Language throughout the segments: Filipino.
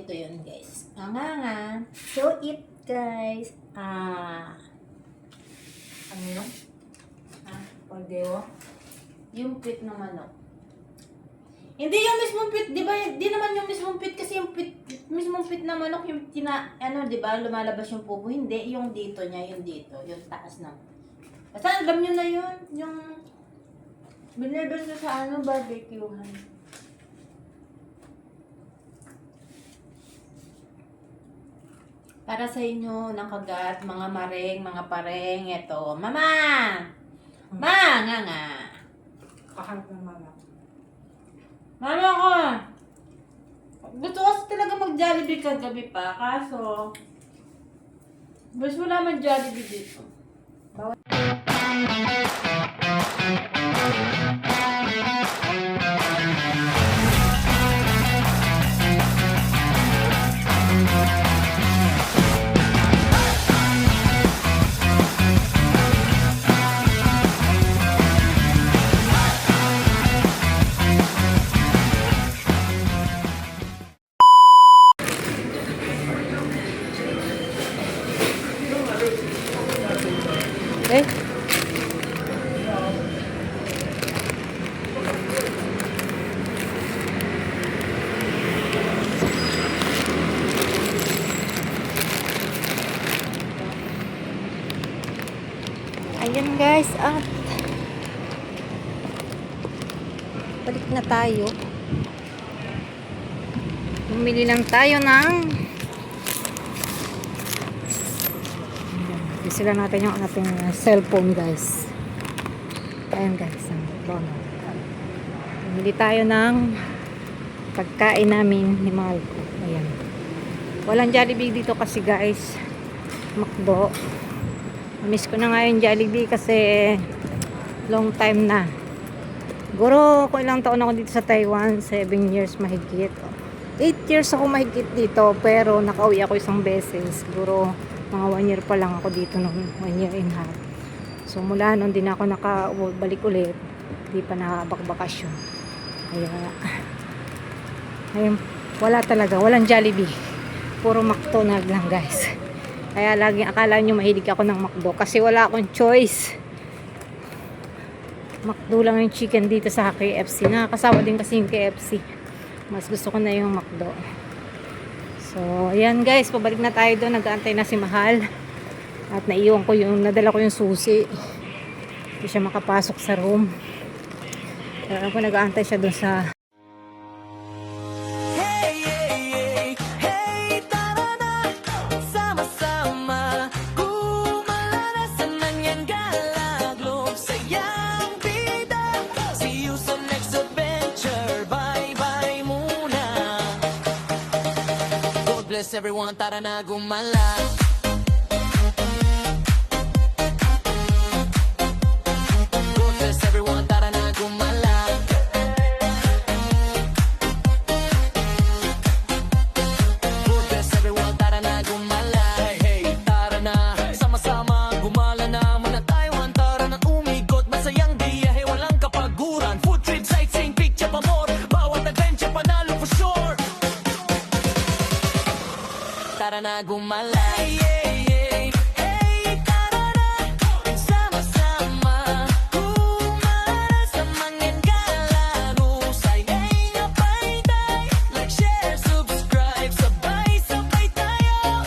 Ito yun guys. Nga. So it guys. Ano yun? Pagdewa? Yung pit ng manok. Hindi yung mismong pit, di ba? Di naman yung mismong pit kasi yung pit, mismong pit ng manok yung di ba? Lumalabas yung pupo. Hindi, yung dito niya, yung dito, yung taas na. Basta alam nyo na yun, yung binibenta sa barbecuehan. Para sa inyo, ng kagat, mga maring, mga pareng, ito. Mama! Nga. Kaharap ng mama. Mama ko! Gusto kasi talaga mag-Jollibee kagabi pa, kaso mas wala man Jollibee dito. Eh? Ayan guys, at balik na tayo. Bumili lang tayo ng sila natin yung ating cellphone guys. Ayan guys, ang bono. Bumili tayo ng pagkain namin ni Marco. Ayan. Walang Jollibee dito kasi guys. McDo. Miss ko na nga yung Jollibee kasi long time na. Siguro kung ilang taon ako dito sa Taiwan, 7 years mahigit. 8 years ako mahigit dito, pero nakauwi ako isang beses. Siguro mga 1 year pa lang ako dito noon, 1 year and a half. So mula noon din ako nakabalik ulit, hindi pa nakabakbakasyon. Kaya wala talaga, walang Jollibee, puro McDonald's lang guys. Kaya laging akala nyo mahilig ako ng McDo kasi wala akong choice. McDo lang yung chicken dito sa KFC. Nakakasawa din kasi yung KFC, mas gusto ko na yung McDo. So, ayan guys, pabalik na tayo doon. Nag-aantay na si Mahal. At naiwan ko nadala ko yung susi. Hindi siya makapasok sa room. Pero alam ko nag-aantay siya doon sa everyone, tara na gumala. God bless everyone, tara na gumala. God bless everyone, tara na gumala. Hey, tara na, sama-sama gumala na. Mana Taiwan, tara na umikot. Masayang biyahe, walang kapaguran. Food trip, sightseeing, picture pa more. Bawat adventure, panalo for sure. Tara na gumala. Hey, tara na. Sama-sama gumala sa mga galaro. Sayay na payday. Like, share, subscribe. Sabay-sabay tayo.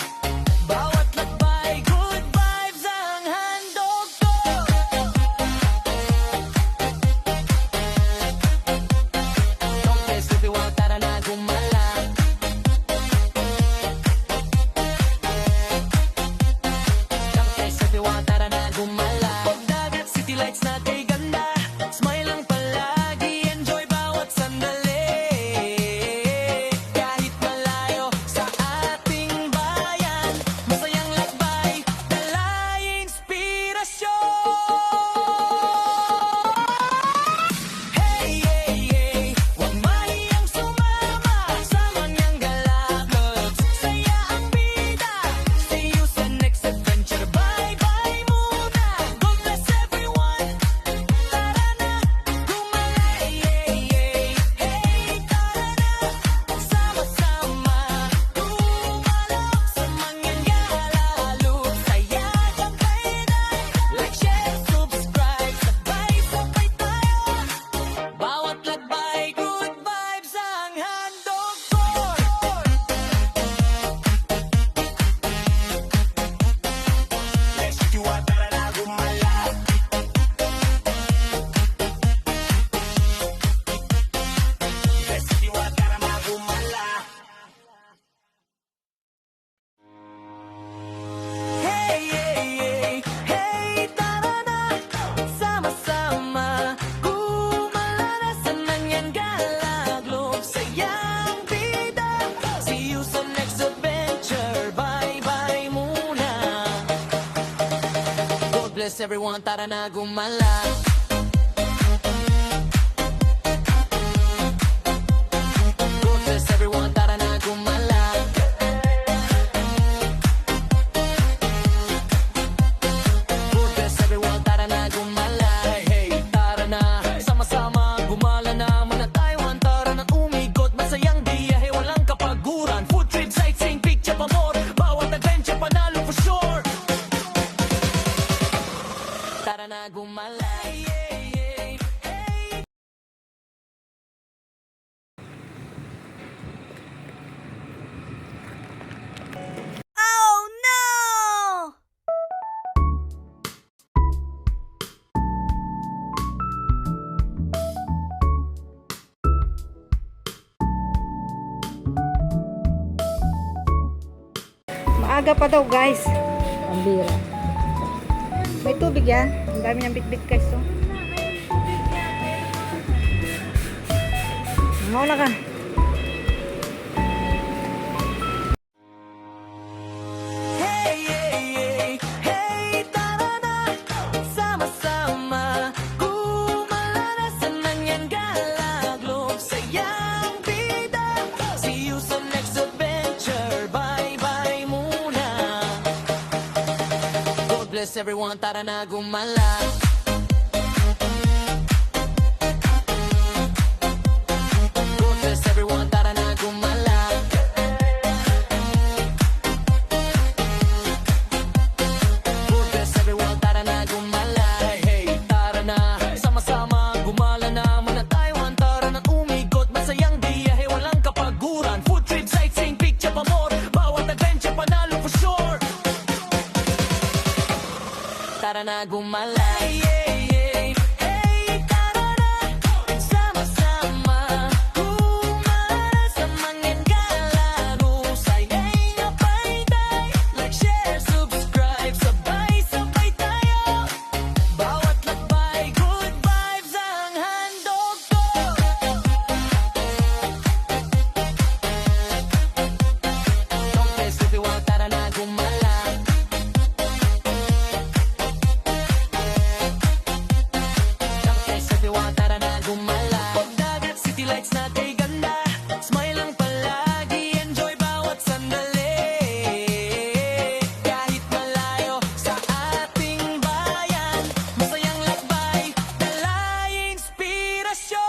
Bawat lakbay, good vibes ang handog ko. Don't miss everyone, tara na gumala. bless everyone, tara na gumala. God bless everyone, tara na gumala. God bless everyone, tara na gumala. Hey, hey, tara na, sama-sama gumala na. Muna Taiwan, tara na umikot. Masayang biyahe, walang kapaguran. Food trip, sightseeing, picture pa more. Bawat adventure, panalo for sure. Tara na gumala. Yeah, yeah, hey. Oh no! Maaga pa daw guys. Pambira. May tubig yan. Ang dami niyang bitbit guys. Oh. Mauna ka. Hey, hey, hey, hey, tara na, sama-sama gumala na sa nanyang galaglob, sayang bida. See you sa next adventure, bye-bye muna. God bless everyone, tara na gumala. God bless everyone, tara na gumala. God bless everyone, tara na gumala. Hey, hey, tara na, sama-sama gumala na. Muna Taiwan, tara na umikot. Masayang biyahe, walang kapaguran. Food trip, sightseeing, picture pa more. Bawat adventure, panalo for sure. Tara na gumala. Yeah, yeah, hey, tara na, sama-sama gumala sa mga galaro. Sayang napayday, like, share, subscribe, sabay-sabay tayo. Bawat lakbay, good vibes ang handog ko. Don't bless everyone, tara na gumala. Don't bless everyone, tara na gumala. Pagdagat, city lights na kay ganda. Smile lang palagi, enjoy bawat sandali. Kahit malayo sa ating bayan, masayang lakbay, dala inspirasyon.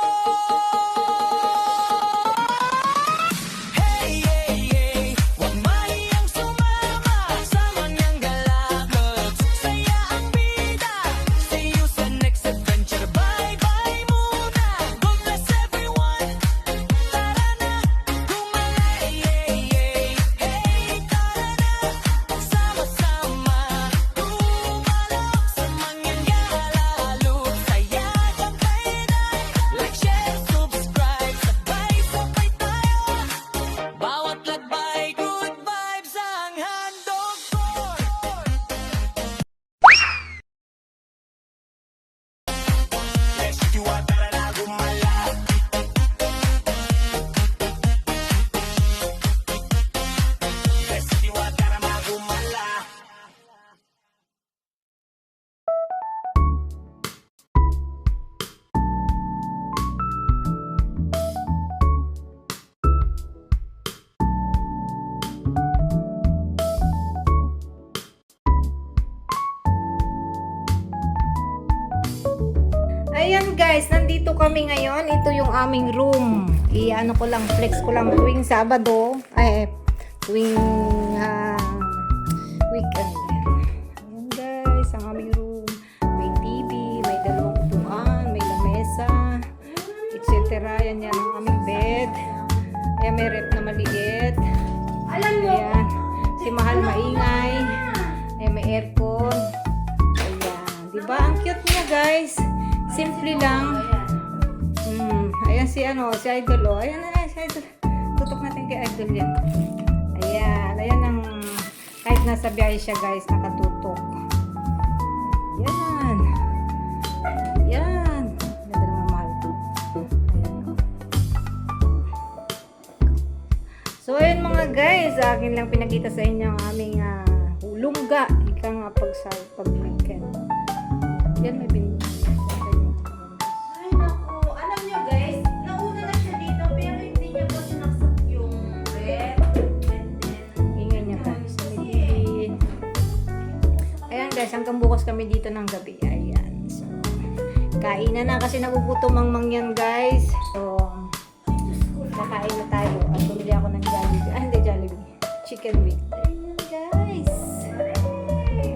Hey, hey, hey, huwag mahiyang sumama sa manyang galaglob. Saya ang bida. See you sa next adventure. Bye-bye muna. God bless everyone. Tara na, gumala. Yeah, yeah, hey, tara na, sama-sama gumala sa manyang galalo. Saya ang bida. Like, share, subscribe, sabay-sabay tayo. Bawat lakbay, good vibes ang handog ko. Let's do a tara na gumala. Let's do a tara na gumala. Ayan guys, nandito kami ngayon. Ito yung aming room. I-ano ko lang, flex ko lang tuwing Sabado. Tuwing weekend. Ayan guys, ang aming room. May TV, may dalawang upuan, may lamesa, etc. Yan yan ang aming bed. Ayan, may rep na maliit. Ayan, si Mahal maingay. Ayan, may aircon. Ayan, diba? Ang cute niya guys. Simple lang. Ayan si si Idol. Oh. Ayan na si Idol. Tutok natin kay Idol yan. Ayan. Ayan ang kahit nasa biyahe siya guys, nakatutok. Ayan. Ayan. Ganda naman Mahal to. Ayan. So ayun mga guys, akin lang pinakita sa inyo ang aming hulungga. Ika nga pag weekend. Yan, may pin. Ay, naku. Alam nyo guys, nauna na siya dito pero hindi niya pa sinaksak yung rep. And then, Ingay niya guys. Ayan guys, hanggang bukas kami dito ng gabi. Ayan. So, kainan na kasi nagugutom ang yan guys. So, kakain na tayo. At bumili ako ng Jollibee. Ah, hindi Jollibee. Chicken wing. Ayan guys.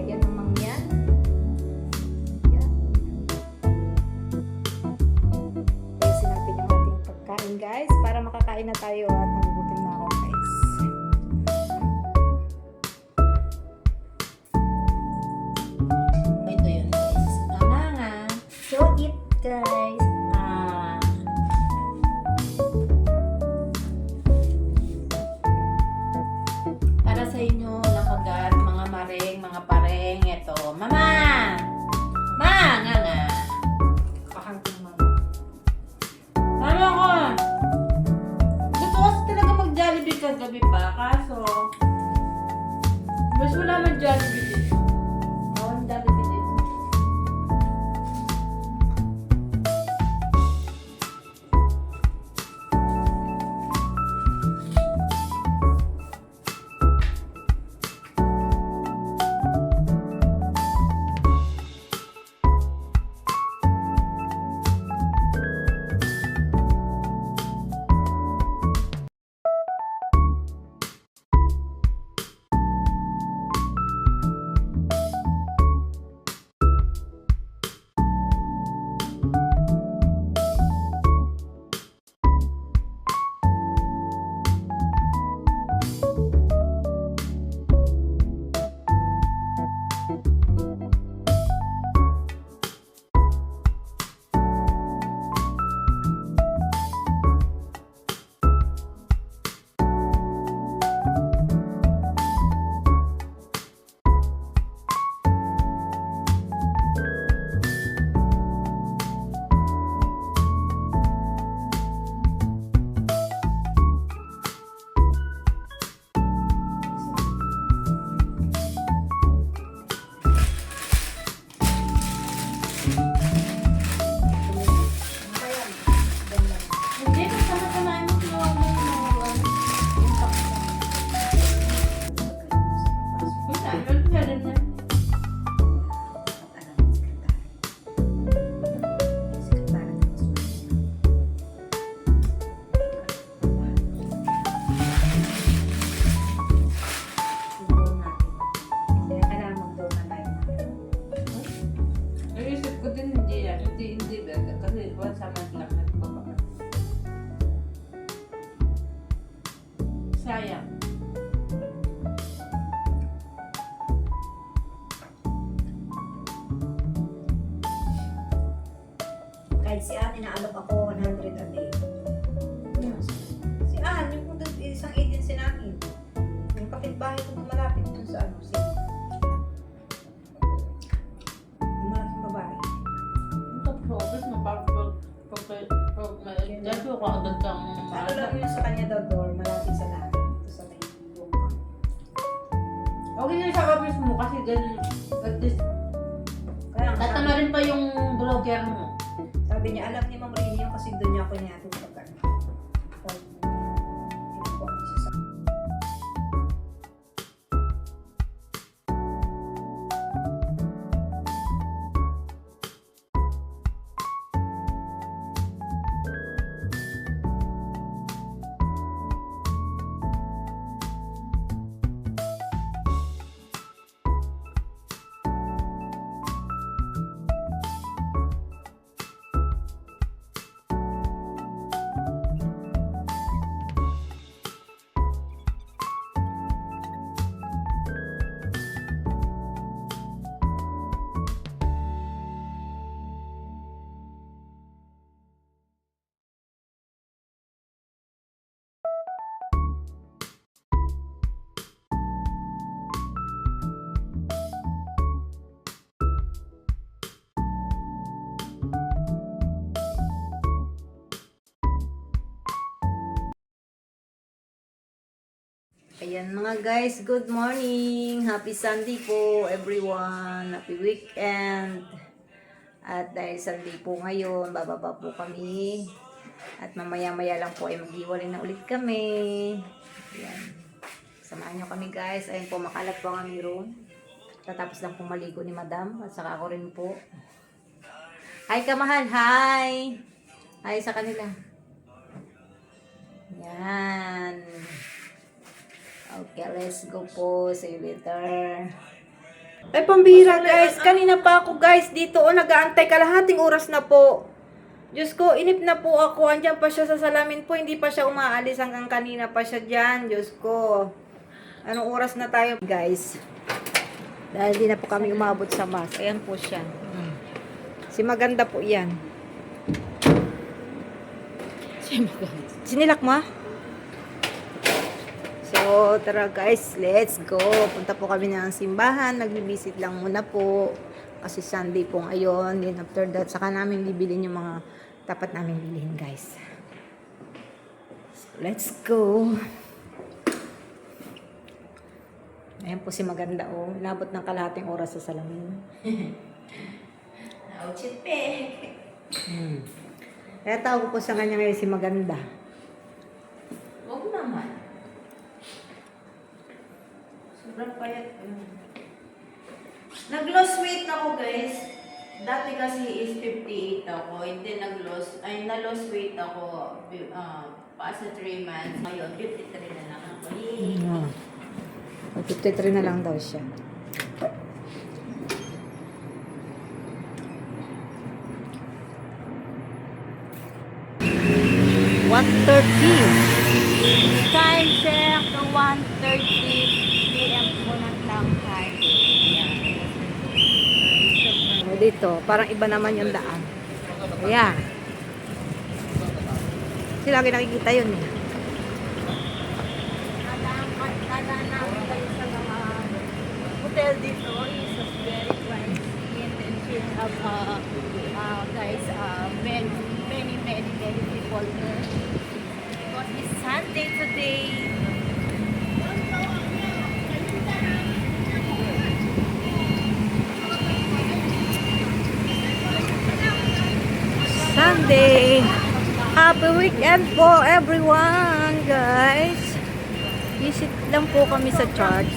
Yan ang mangyan. Yan. Kaya sinapin yung ating pagkain guys. Para makakain na tayo at nagugutom na ako guys. ito yun guys. Tama nga. So eat guys. Ah. Para sa inyo, nakagat, mga maring, mga pareng, ito. Mama! Ma! Nga nga. Pahal ng mama. Mama ko! Gusto ko kasi talaga mag-Jollibee kagabi pa, kaso mas wala mag-Jollibee dito. Bawang Jollibee dito. Hindi, basta nakanain mo yung Basta, yun siya rin yan. Naisip ko din hindi yan. Hindi ba? Kasi wala sa lang nagbaba. Sayang. Kahit si Ann, inaalok ako 100 a day. Si Ann, yung kung isang agency namin. Yung kapitbahay ko malapit dun sa ano, si yung malaking babae. Ito progress na dahil ko agad kang Ano lang yun sa kanya daw door, malapit sa namin. Ito sa may buka. okay na sa office mo kasi ganun at least Kaya nga, tatama rin pa yung blogger mo. sabi niya, alam ni Ma'am Rini yun kasi doon niya ako niya tutukan. Ayan mga guys, good morning! Happy Sunday po everyone! Happy weekend! At dahil Sunday po ngayon, bababa po kami. At mamaya-maya lang po ay maghiwalay na ulit kami. Yan. Samahan nyo kami guys. Ayun po, makalat po ang aming room. Tatapos lang po maligo ni Madam. At saka ako rin po. Hi kamahal, hi! Hi sa kanila. Yan. Okay, let's go po. See you later. Ay, pambihira guys. Kanina pa ako guys dito. O, nag-aantay. Kalahating oras na po. Diyos ko, inip na po ako. Andiyan pa siya sa salamin po. Hindi pa siya umaalis hanggang kanina pa siya dyan. Diyos ko. Anong oras na tayo guys? Dahil di na po kami umabot sa bus. Ayan po siya. Si maganda po yan. Sinilak mo? So, tara guys, let's go. Punta po kami ng simbahan. Nagbibisit lang muna po. Kasi Sunday po ngayon. Then after that, saka namin bibilin yung mga dapat namin bilhin guys. So, let's go. Ayan po si maganda oh. Labot ng kalahating oras sa salamin. Ouchit pe. Kaya tawag ko po sa kanya ngayon si maganda. Huwag naman. Sobrang payat ko. Nag-loss weight ako guys. Dati kasi is 58 ako. Hindi na-loss weight ako pa sa 3 months. Ngayon, 53 na lang ako. Yay! 53 na lang daw siya. Time check ng 1:30 p.m. po ng tangkay. O dito, parang iba naman yung daan. Ayan. Kasi lagi nakikita yun eh. Nadaan namin kayo sa mga hotel dito. It's very pricey and then we have guys many people here. Because it's Sunday today. Sunday. Happy weekend po everyone, guys. Visit lang po kami sa church.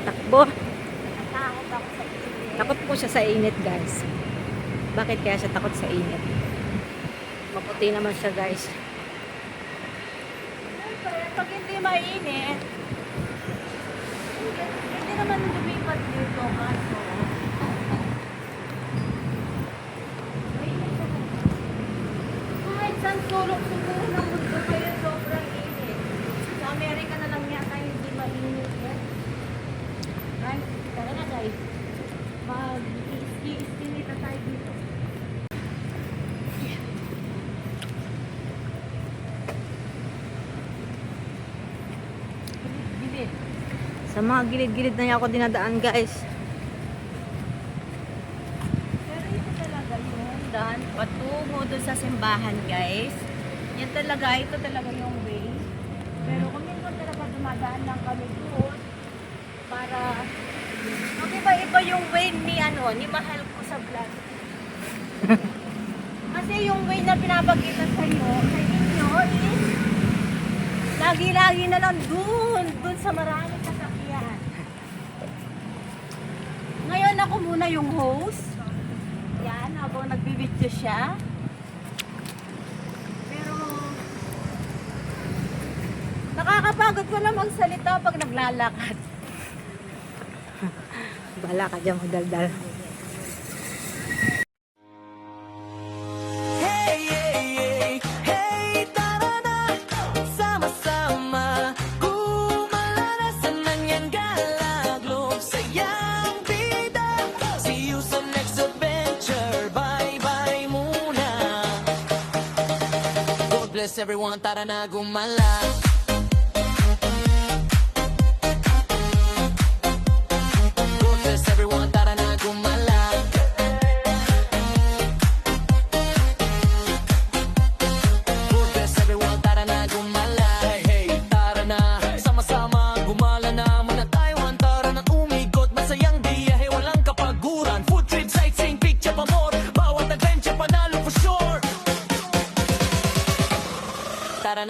Takbo. Takot po siya sa init, guys. Bakit kaya siya takot sa init? Maputi naman siya, guys. Pag hindi mainit, hindi naman lumipat dito kaso. Kahit saan sulok siguro ng mundo kayo sobrang init. Sa Amerika na lang yata hindi mainit yan. Right? Tara na guys. Mag-i-istinita tayo dito. Gilid. Sa mga gilid-gilid na niya ako dinadaan, guys. Pero ito talaga yung daan patungo doon sa simbahan, guys. Yan talaga, ito talaga yung way. Pero kung minsan talaga dumadaan lang kami doon para iba-iba yung way ni mahal ko sa vlog. Kasi yung way na pinapakita sa inyo is lagi-lagi na lang doon sa maraming sasakyan. Ngayon ako muna yung host. Yan, habang nagbibidyo siya. Pero nakakapagod ko na magsalita pag naglalakad. Bala ka dyan, magdaldal. Hey, hey, hey, hey, tara na, sama-sama, gumalanasan ng yan galaglob, sayang bida. See you sa next adventure, bye-bye muna. God bless everyone, tara na gumala. God bless everyone, tara na gumala. God bless everyone, tara na gumala.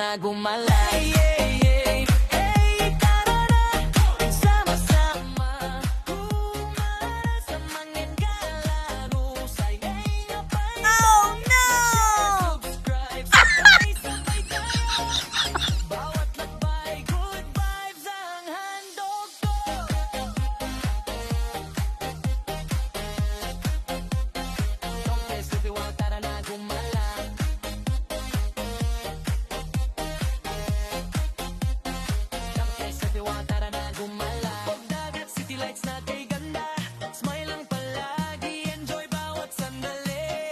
na gumala. Hey, hey, hey, hey, tara na, sama-sama gumala sa mga galaro. Saya'y napay Oh no! subscribe, sabay-sabay tayo. Bawat lakbay, good vibes ang handog ko. Don't mess with the world, tara na gumala. Don't mess with the world, tara na gumala. Pagdagat, city lights na kay ganda. Smile lang palagi, enjoy bawat sandali.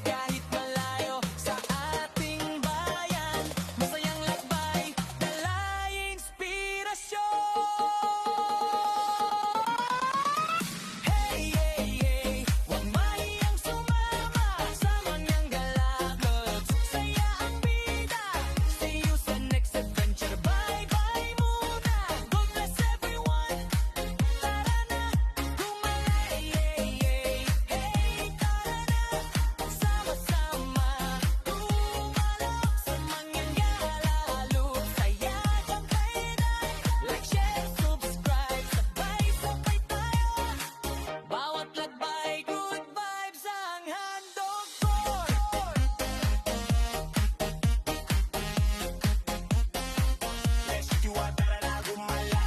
Kahit malayo sa ating bayan, masayang lakbay, dala inspirasyon. Hey, hey, hey, huwag mahiyang sumama sa manyang galakot. Saya ang bida, see you sa next adventure. Bye-bye muna, God bless everyone. Tara na, gumala, hey, hey, hey, hey, tara na, sama-sama gumala sa manyang galalo. Saya kang kainan, like, share, subscribe, sabay-sabay tayo. Bawat lakbay, good vibes ang handog ko. Let's do it, tara na gumala.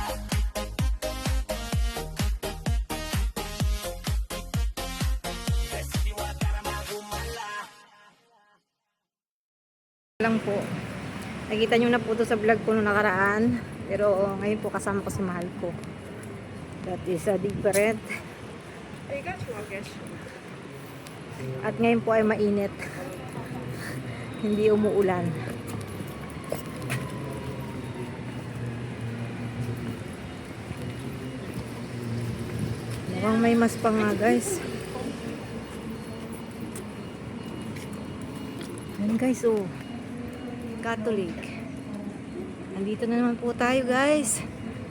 Let's do it, tara na gumala. Lang po. Nakita nyo na po to sa vlog ko noong nakaraan. Pero ngayon po kasama ko si mahal ko. That is different. At ngayon po ay mainit. Hindi umuulan. Mukhang may mas pa nga guys. Yan guys oh. Catholic. Nandito na naman po tayo guys.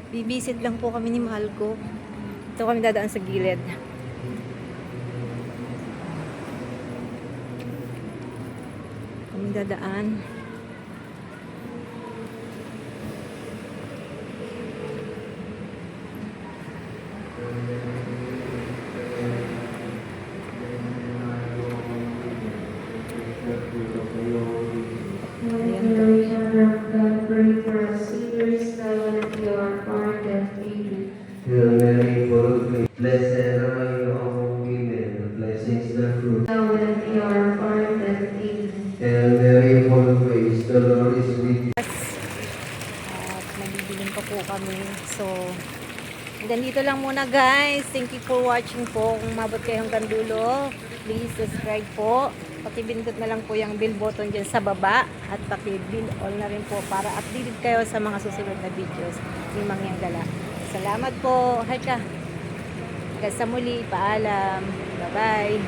Bibisit lang po kami ni mahal ko. Ito kami dadaan sa gilid. Kami dadaan. Hail Mary, full of grace, blessed are you among women, blessed is the fruit. Hail Mary, full of grace, the Lord is with you. At magbibiling pa po kami. So, hanggang dito lang muna guys. Thank you for watching po. Kung mabot kayo hanggang dulo, please subscribe po. Pakibindot na lang po yung bell button dyan sa baba. At pakibill all na rin po para updated kayo sa mga susunod na videos ni Mangyang Gala. Salamat po. Hi ka. Hanggang sa muli. Paalam. Bye-bye.